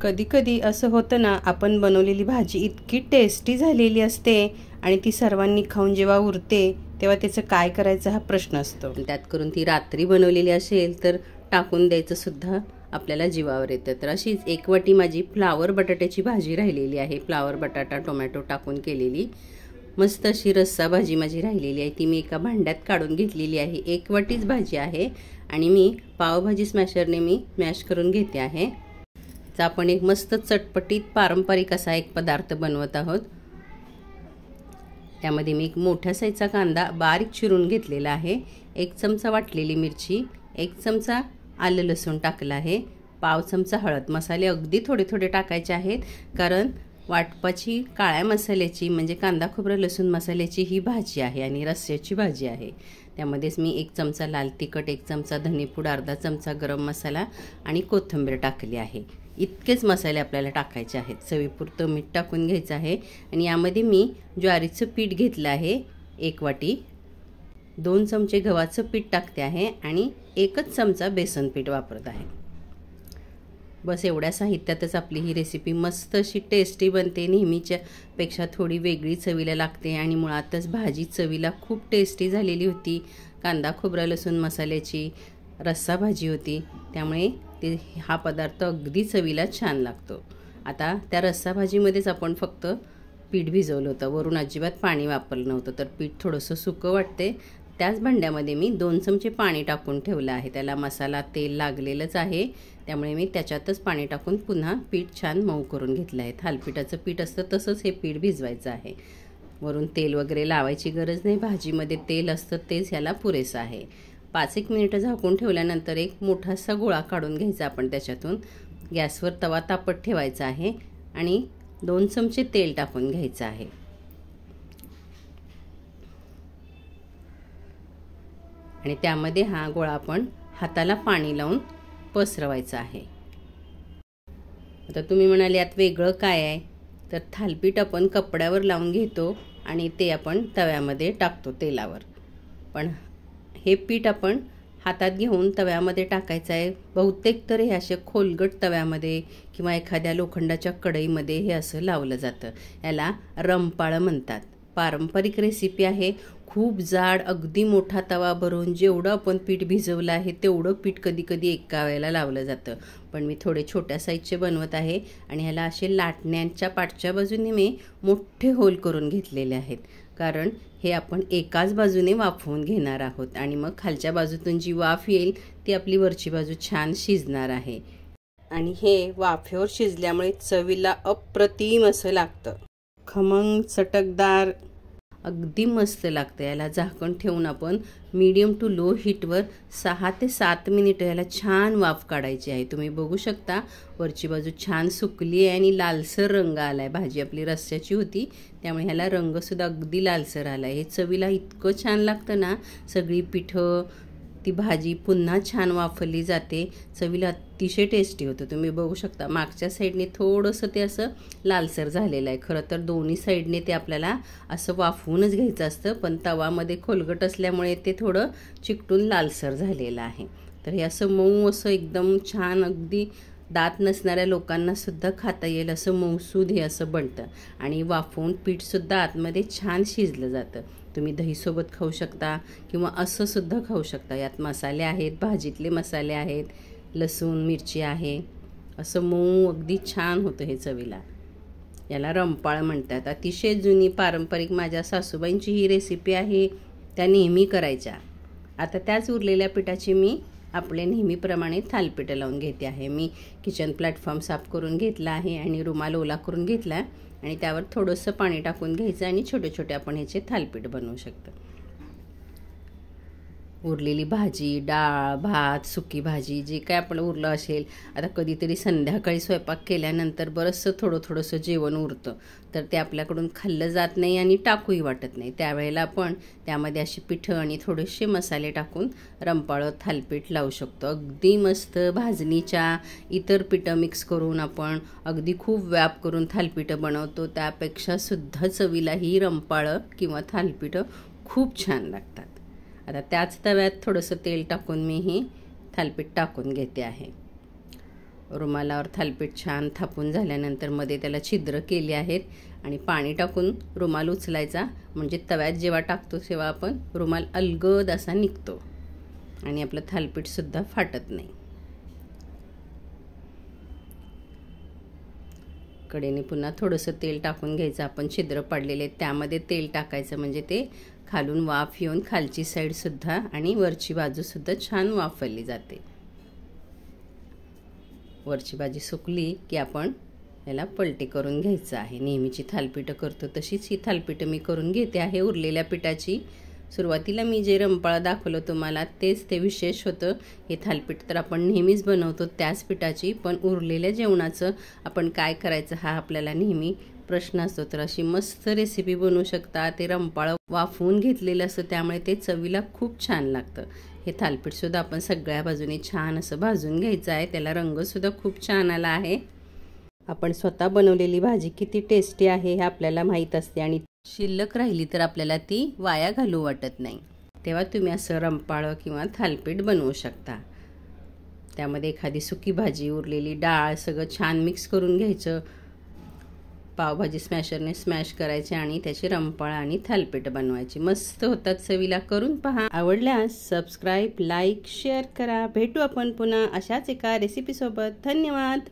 कधी-कधी असं होतं ना, आपण बनवलेली भाजी इतकी टेस्टी झालेली असते आणि ती सर्वांनी खाऊन जेव्हा उरते तेव्हा त्याचं काय करायचं हा प्रश्न असतो। त्यात करून ती रात्री बनवलेली असेल तर टाकून द्यायचं सुद्धा आपल्याला जीवावर येतं। तर अशीच एक वाटी माझी फ्लावर बटाट्याची भाजी राहिलेली आहे, फ्लावर बटाटा टोमॅटो टाकून केलेली मस्त अशी रस्सा भाजी माझी राहिलेली आहे, ती मी एका भांड्यात काढून घेतलेली आहे। एक वाटीच भाजी आहे आणि मी पावभाजी स्मॅशरने मी मॅश करून घेते आहे। तर आपण एक मस्त चटपटीत पारंपरिक असा एक पदार्थ बनवत आहोत। त्यामध्ये मी एक मोठ्या साईजचा कांदा बारीक चिरून घेतलेला आहे, एक चमचा वाटलेली मिरची, एक चमचा आलं लसूण टाकला आहे, पाव चमचा हळद। मसाले अगदी थोडे थोडे टाकायचे आहेत कारण वाटपाची काळ्या मसाल्याची म्हणजे कांदा खोबरं लसूण मसाल्याची ही भाजी आहे आणि रस्स्याची भाजी आहे। त्यामध्येच मी एक चमचा लाल तिखट, एक चमचा धनेपूड, अर्धा चमचा गरम मसाला आणि कोथिंबीर टाकली आहे। इतकेच मसाले आपल्याला टाकायचे आहेत। चवीपुरतं मीठ टाकून घ्यायचं आहे आणि यामध्ये मी ज्वारीचं पीठ घेतलं आहे एक वाटी, 2 चमचे गव्हाचं पीठ टाकते आहे आणि एकच चमचा बेसन पीठ वापरत आहे। बस एवढ्या साहित्यातच आपली ही रेसिपी मस्त अशी टेस्टी बनते, नेहमीच्या पेक्षा थोडी वेगळी चवीला लागते आणि मुळातच भाजी चवीला खूप टेस्टी झालेली होती। कांदा खोबरा लसूण मसाल्याची रस्सा भाजी होती, त्यामुळे हा पदार्थ अगदी चवीला छान लागतो। आता त्या रस्सा भाजीमध्येच आपण फक्त पीठ भिजवलं होतं, वरून अजिबात पाणी वापरलं नव्हतं, तर पीठ थोडंसं सुकं वाटते। त्याच भांड्यामध्ये मी 2 चमचे पाणी टाकून ठेवलं आहे, त्याला मसाला तेल लागलेलंच आहे, त्यामुळे मी त्याच्यातच पाणी टाकून पुन्हा पीठ छान मऊ करून घेतलं आहे। थालीपीठाचं पीठ असतं तसंच हे पीठ भिजवायचं आहे, वरून तेल वगैरे लावायची गरज नाही, भाजीमध्ये तेल असतं तेच ह्याला पुरेसं आहे। 5-1 मिनिटं झाकून ठेवल्यानंतर एक मोठासा गोळा काढून घ्यायचा आपण त्याच्यातून। गॅसवर तवा तापत ठेवायचा आहे आणि 2 चमचे तेल टाकून घ्यायचं आहे आणि त्यामध्ये हा गोळा आपण हाताला पाणी लावून पसरवायचा आहे। आता तुम्ही म्हणाले यात वेगळं काय आहे, तर थालीपीठ आपण कपड्यावर लावून घेतो आणि ते आपण तव्यामध्ये टाकतो तेलावर, पण हे पीठ आपण हातात घेऊन तव्यामध्ये टाकायचं आहे। बहुतेक तर हे असे खोलगट तव्यामध्ये किंवा एखाद्या लोखंडाच्या कढईमध्ये हे असं लावलं जातं, याला रंपाळं म्हणतात। पारंपरिक रेसिपी आहे, खूप जाड अगदी मोठा तवा भरून जेवढं आपण पीठ भिजवलं आहे तेवढं पीठ कधी एका वेळेला लावलं जातं, पण मी थोडे छोट्या साईजचे बनवत आहे आणि ह्याला असे लाटण्यांच्या पाठच्या बाजूने मी मोठे होल करून घेतलेले आहेत, कारण हे आपण एकाच बाजूने वाफवून घेणार आहोत आणि मग खालच्या बाजूतून जी वाफ येईल ती आपली वरची बाजू छान शिजणार आहे आणि हे वाफेवर शिजल्यामुळे चवीला अप्रतिम असं लागतं, खमंग चटकदार अगदी मस्त लागतं। याला झाकण ठेवून आपण मीडियम टू लो हीटवर 6 ते 7 मिनिटं याला छान वाफ काढायची आहे। तुम्ही बघू शकता वरची बाजू छान सुकली आहे आणि लालसर रंग आला आहे, भाजी आपली रस्स्याची होती त्यामुळे ह्याला रंगसुद्धा अगदी लालसर आला आहे। हे चवीला इतकं छान लागतं ना, सगळी पिठं ती भाजी पुन्हा छान वाफरली जाते, चवीला अतिशय टेस्टी होतं। तुम्ही बघू शकता मागच्या साईडने थोडंसं ते असं लालसर झालेलं आहे, खरं तर दोन्ही साईडने ते आपल्याला असं वाफवूनच घ्यायचं असतं, पण तवामध्ये खोलगट असल्यामुळे ते थोडं चिकटून लालसर झालेलं आहे। तर हे असं मऊ असं एकदम छान अगदी दात नसणाऱ्या लोकांना सुद्धा खाता येईल असं मऊसूद हे असं बनतं आणि वाफवून पीठसुद्धा आतमध्ये छान शिजलं जातं। तुम्ही दहीसोबत खाऊ शकता किंवा असं सुद्धा खाऊ शकता। यात मसाले आहेत, भाजीतले मसाले आहेत, लसूण मिरची आहे, असं मऊ अगदी छान होतं हे चवीला। याला रंपाळ म्हणतात। अतिशय जुनी पारंपरिक माझ्या सासूबाईंची ही रेसिपी आहे, त्या नेहमी करायच्या। आता त्याच उरलेल्या पिठाची मी आपले नेहमीप्रमाणे थालीपीठं लावून घेते आहे। मी किचन प्लॅटफॉर्म साफ करून घेतला आहे आणि रुमाल ओला करून घेतला आणि त्यावर थोडंसं पाणी टाकून घ्यायचं आणि छोटे छोटे आपण ह्याचे थालीपीठ बनवू शकतो। उरलेली भाजी, डाळ, भात, सुकी भाजी जे काय आपलं उरलं असेल, आता कधीतरी संध्याकाळी स्वयंपाक केल्यानंतर बरंचसं थोडंसं जेवण उरतं, तर ते आपल्याकडून खाल्लं जात नाही आणि टाकूही वाटत नाही, त्यावेळेला आपण त्यामध्ये अशी पिठं आणि थोडेसे मसाले टाकून रंपाळं थालीपीठ लावू शकतो। अगदी मस्त भाजणीच्या इतर पिठं मिक्स करून आपण अगदी खूप व्याप करून थालीपीठं बनवतो, त्यापेक्षा सुद्धा चवीला ही रंपाळं किंवा थालीपीठं खूप छान लागतात। आता त्याच तव्यात थोडंसं तेल टाकून मी ही थालीपीठ टाकून घेते आहे। रुमालावर थालीपीठ छान थापून झाल्यानंतर मध्ये त्याला छिद्र केले आहेत आणि पाणी टाकून रुमाल उचलायचा, म्हणजे तव्यात जेव्हा टाकतो तेव्हा आपण रुमाल अलगद असा निघतो आणि आपलं थालीपीठसुद्धा फाटत नाही. कडेने पुन्हा थोडंसं तेल टाकून घ्यायचं. आपण छिद्र पडलेले त्यामध्ये तेल टाकायचं, म्हणजे ते खालून वाफ येऊन खालची साईडसुद्धा आणि वरची बाजूसुद्धा छान वाफवली जाते. वरची बाजू सुकली की आपण याला पलटी करून घ्यायचं आहे. नेहमीची थालीपीठं करतो तशीच ही थालीपीठं मी करून घेते आहे उरलेल्या पिठाची. सुरुवातीला मी जे रंपाळं दाखवलं तुम्हाला तेच ते विशेष होतं. हे थालीपीठ तर आपण नेहमीच बनवतो त्याच पिठाची, पण उरलेल्या जेवणाचं आपण काय करायचं हा आपल्याला नेहमी प्रश्न असतो. तर अशी मस्त रेसिपी बनवू शकता. ते रंपाळं वाफवून घेतलेलं असतं त्यामुळे ते चवीला खूप छान लागतं. हे थालीपीठसुद्धा आपण सगळ्या बाजूने छान असं भाजून घ्यायचं आहे. त्याला रंगसुद्धा खूप छान आला आहे. आपण स्वतः बनवलेली भाजी किती टेस्टी आहे हे आपल्याला माहीत असते आणि शिल्लक राहिली तर आपल्याला ती वाया घालू वाटत नाही. तेव्हा तुम्ही असं रंपाळं किंवा थालीपीठ बनवू शकता. त्यामध्ये एखादी सुकी भाजी, उरलेली डाळ सगळं छान मिक्स करून घ्यायचं. पावभाजी स्मॅशरने स्मॅश करायचे आणि त्याची रंपाळं आणि थालीपीठ बनवायची. मस्त होतात चवीला. करून पहा. आवडल्यास सबस्क्राईब, लाईक, शेअर करा. भेटू आपण पुन्हा अशाच एका रेसिपीसोबत. धन्यवाद.